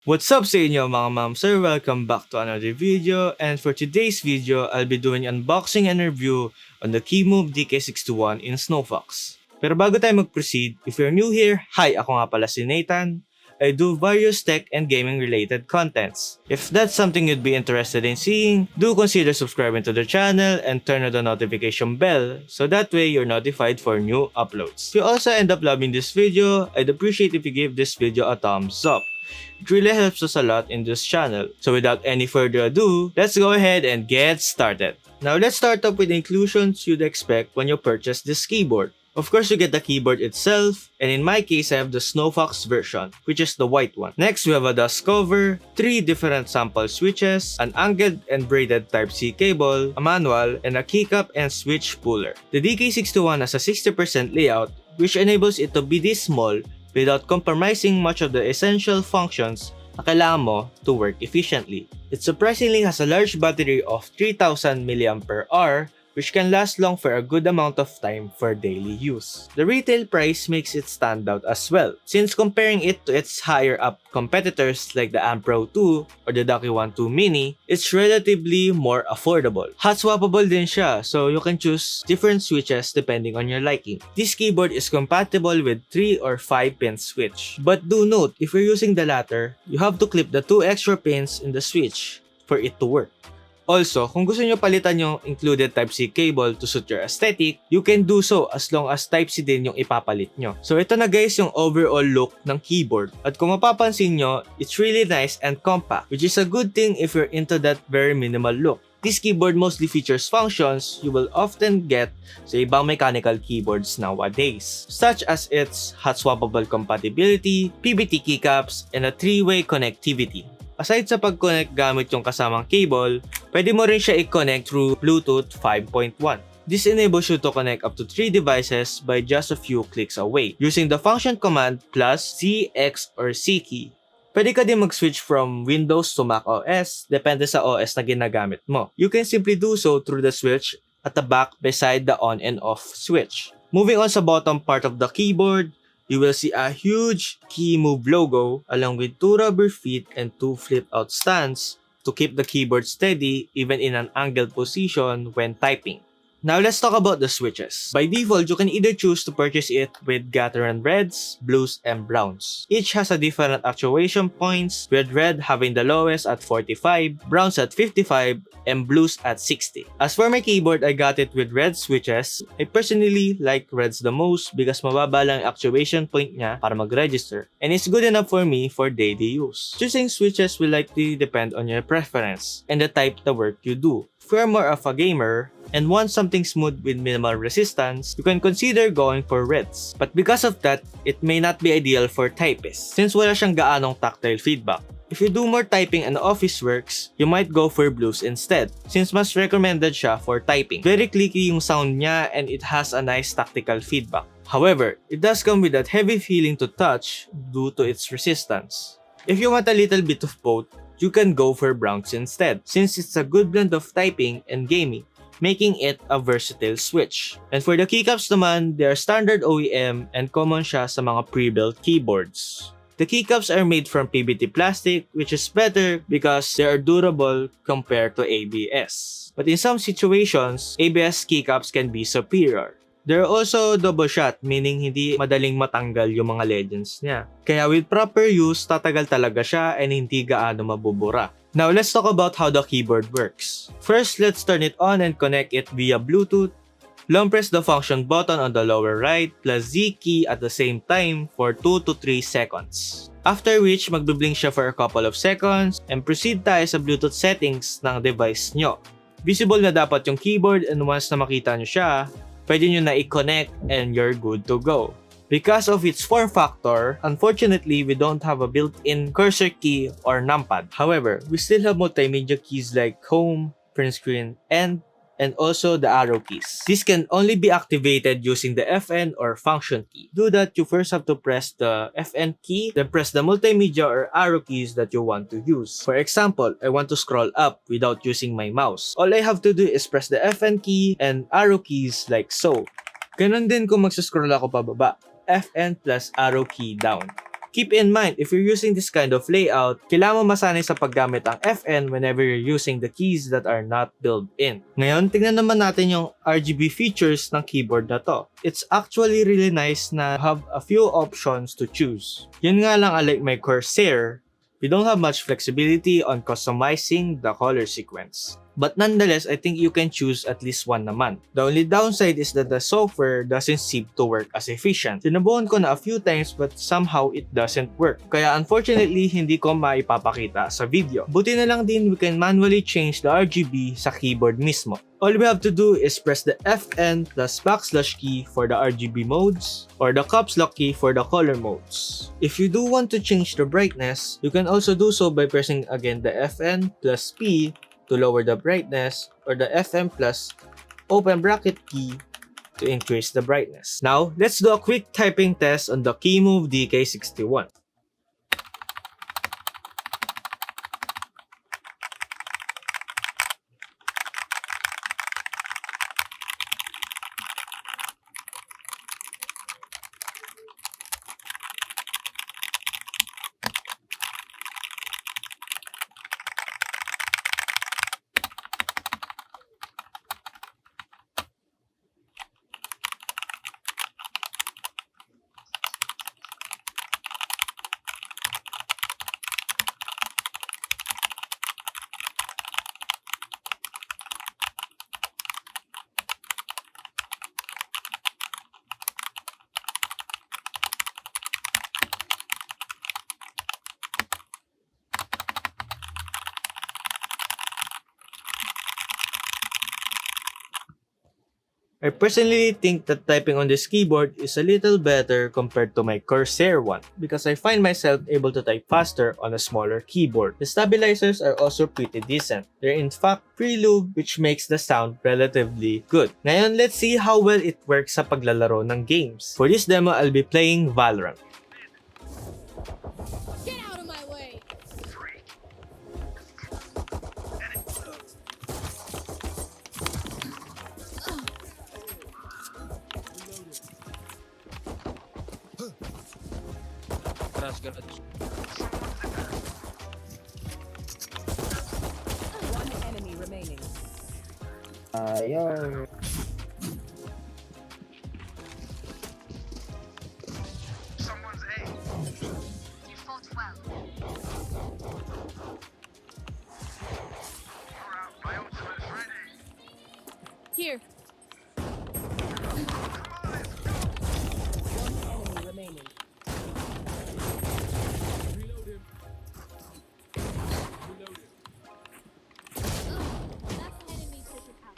What's up sa inyo mga ma'am sir? Welcome back to another video, and for today's video, I'll be doing unboxing and review on the Kemove DK61 in Snowfox. Pero bago tayo mag-proceed, if you're new here, hi! Ako nga pala si Nathan. I do various tech and gaming related contents. If that's something you'd be interested in seeing, do consider subscribing to the channel and turn on the notification bell so that way you're notified for new uploads. If you also end up loving this video, I'd appreciate if you give this video a thumbs up. It really helps us a lot in this channel. So without any further ado, let's go ahead and get started. Now let's start up with the inclusions you'd expect when you purchase this keyboard. Of course, you get the keyboard itself, and in my case, I have the Snowfox version, which is the white one. Next, we have a dust cover, 3 different sample switches, an angled and braided Type-C cable, a manual, and a keycap and switch puller. The DK61 has a 60% layout, which enables it to be this small without compromising much of the essential functions na kailangan mo to work efficiently. It surprisingly has a large battery of 3000 mAh, which can last long for a good amount of time for daily use. The retail price makes it stand out as well, since comparing it to its higher up competitors like the Ampro 2 or the Ducky 2 Mini, it's relatively more affordable. Hot swappable din siya, so you can choose different switches depending on your liking. This keyboard is compatible with 3 or 5 pin switch. But do note, if you're using the latter, you have to clip the 2 extra pins in the switch for it to work. Also, kung gusto nyo palitan yung included Type-C cable to suit your aesthetic, you can do so as long as Type-C din yung ipapalit nyo. So ito na guys yung overall look ng keyboard. At kung mapapansin nyo, it's really nice and compact, which is a good thing if you're into that very minimal look. This keyboard mostly features functions you will often get sa ibang mechanical keyboards nowadays, such as its hot swappable compatibility, PBT keycaps, and a 3-way connectivity. Aside sa pag-connect gamit yung kasamang cable, pwede mo rin siya i-connect through Bluetooth 5.1. This enables you to connect up to 3 devices by just a few clicks away, using the function command plus C, X, or C key. Pwede ka din mag-switch from Windows to Mac OS, depende sa OS na ginagamit mo. You can simply do so through the switch at the back beside the on and off switch. Moving on sa bottom part of the keyboard, you will see a huge Kemove logo along with 2 rubber feet and 2 flip-out stands to keep the keyboard steady even in an angled position when typing. Now let's talk about the switches. By default, you can either choose to purchase it with Gateron reds, blues, and browns. Each has a different actuation points, with red having the lowest at 45, browns at 55, and blues at 60. As for my keyboard, I got it with red switches. I personally like reds the most because mababa lang ang actuation point niya para mag-register, and it's good enough for me for daily use. Choosing switches will likely depend on your preference and the type of work you do. If you're more of a gamer and want something smooth with minimal resistance, you can consider going for reds. But because of that, it may not be ideal for typists since wala siyang gaanong tactile feedback. If you do more typing and office works, you might go for blues instead, since mas recommended siya for typing. Very clicky yung sound niya and it has a nice tactical feedback. However, it does come with that heavy feeling to touch due to its resistance. If you want a little bit of both, you can go for browns instead, since it's a good blend of typing and gaming, making it a versatile switch. And for the keycaps naman, they are standard OEM and common siya sa mga pre-built keyboards. The keycaps are made from PBT plastic, which is better because they are durable compared to ABS. But in some situations, ABS keycaps can be superior. They're also double shot, meaning hindi madaling matanggal yung mga legends niya. Kaya with proper use, tatagal talaga siya and hindi gaano mabubura. Now let's talk about how the keyboard works. First, let's turn it on and connect it via Bluetooth. Long press the function button on the lower right plus Z key at the same time for 2 to 3 seconds. After which, magbiblink siya for a couple of seconds and proceed tayo sa Bluetooth settings ng device nyo. Visible na dapat yung keyboard and once na makita nyo siya, pwede nyo na i-connect and you're good to go. Because of its form factor, unfortunately, we don't have a built-in cursor key or numpad. However, we still have multimedia keys like home, print screen, and also the arrow keys. This can only be activated using the FN or function key. To do that, you first have to press the FN key, then press the multimedia or arrow keys that you want to use. For example, I want to scroll up without using my mouse. All I have to do is press the FN key and arrow keys like so. Ganon din kung magsascroll ako pababa. FN plus arrow key down. Keep in mind, if you're using this kind of layout, kailangan mo masanay sa paggamit ang FN whenever you're using the keys that are not built in. Ngayon, tingnan naman natin yung RGB features ng keyboard na to. It's actually really nice na have a few options to choose. Yun nga lang, unlike my Corsair, we don't have much flexibility on customizing the color sequence. But nonetheless, I think you can choose at least one naman. The only downside is that the software doesn't seem to work as efficient. Sinubukan ko na a few times but somehow it doesn't work. Kaya unfortunately, hindi ko maipapakita sa video. Buti na lang din we can manually change the RGB sa keyboard mismo. All we have to do is press the FN plus backslash key for the RGB modes or the caps lock key for the color modes. If you do want to change the brightness, you can also do so by pressing again the FN plus P to lower the brightness or the FM plus open bracket key to increase the brightness. Now, let's do a quick typing test on the Kemove DK61. I personally think that typing on this keyboard is a little better compared to my Corsair one because I find myself able to type faster on a smaller keyboard. The stabilizers are also pretty decent. They're in fact pre-lube which makes the sound relatively good. Ngayon, let's see how well it works sa paglalaro ng games. For this demo, I'll be playing Valorant. Get out of my way! One enemy remaining. Yo. Someone's A. You fought well. Alright, my ultimate's ready. Here. One enemy remaining. Last enemy taken out.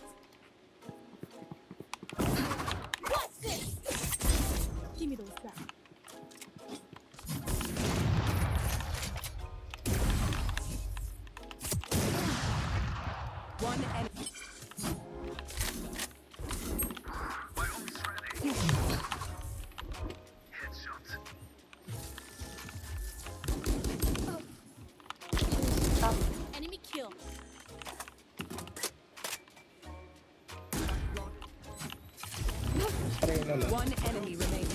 What's this? Give me those back. One enemy. My ult's ready. Headshot. Enemy kill. One enemy remaining.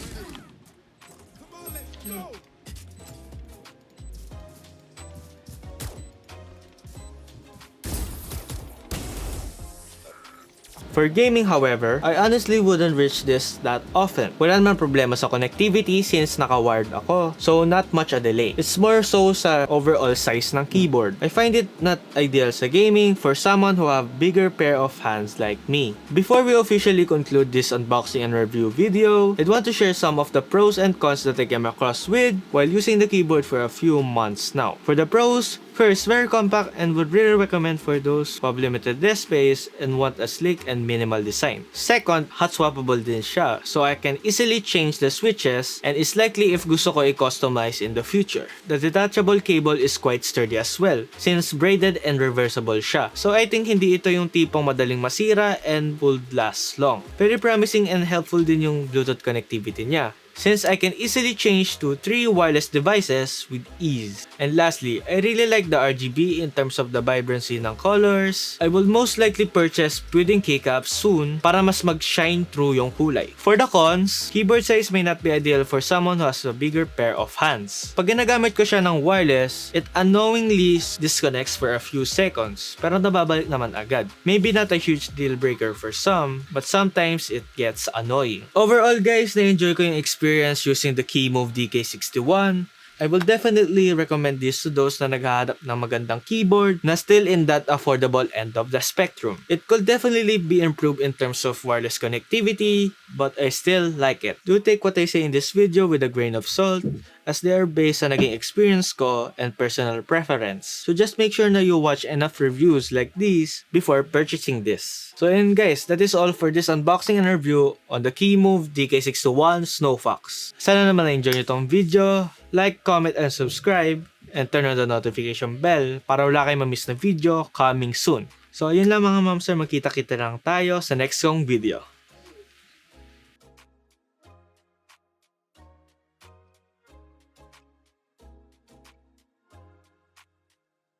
For gaming, however, I honestly wouldn't reach this that often. Wala naman problema sa connectivity since naka-wired ako, so not much a delay. It's more so sa overall size ng keyboard. I find it not ideal sa gaming for someone who have bigger pair of hands like me. Before we officially conclude this unboxing and review video, I'd want to share some of the pros and cons that I came across with while using the keyboard for a few months now. For the pros, first, very compact and would really recommend for those who have limited desk space and want a sleek and minimal design. Second, hot swappable din siya, so I can easily change the switches and is likely if gusto ko i-customize in the future. The detachable cable is quite sturdy as well, since braided and reversible siya. So I think hindi ito yung tipong madaling masira and would last long. Very promising and helpful din yung Bluetooth connectivity niya, since I can easily change to 3 wireless devices with ease. And lastly, I really like the RGB in terms of the vibrancy ng colors. I will most likely purchase pwedeng Keycaps soon para mas mag-shine through yung kulay. For the cons, keyboard size may not be ideal for someone who has a bigger pair of hands. Pag ginagamit ko siya ng wireless, it unknowingly disconnects for a few seconds pero nababalik naman agad. Maybe not a huge deal breaker for some, but sometimes it gets annoying. Overall guys, na-enjoy ko yung experience using the Kemove DK61. I will definitely recommend this to those na naghahanap ng magandang keyboard na still in that affordable end of the spectrum. It could definitely be improved in terms of wireless connectivity, but I still like it. Do take what I say in this video with a grain of salt, as they are based sa naging experience ko and personal preference. So just make sure na you watch enough reviews like these before purchasing this. So yun guys, that is all for this unboxing and review on the Kemove DK61 Snowfox. Sana naman na-enjoy nyo tong video. Like, comment, and subscribe. And turn on the notification bell para wala kayong mamiss na video coming soon. So ayun lang mga ma'am sir, magkita-kita lang tayo sa next kong video.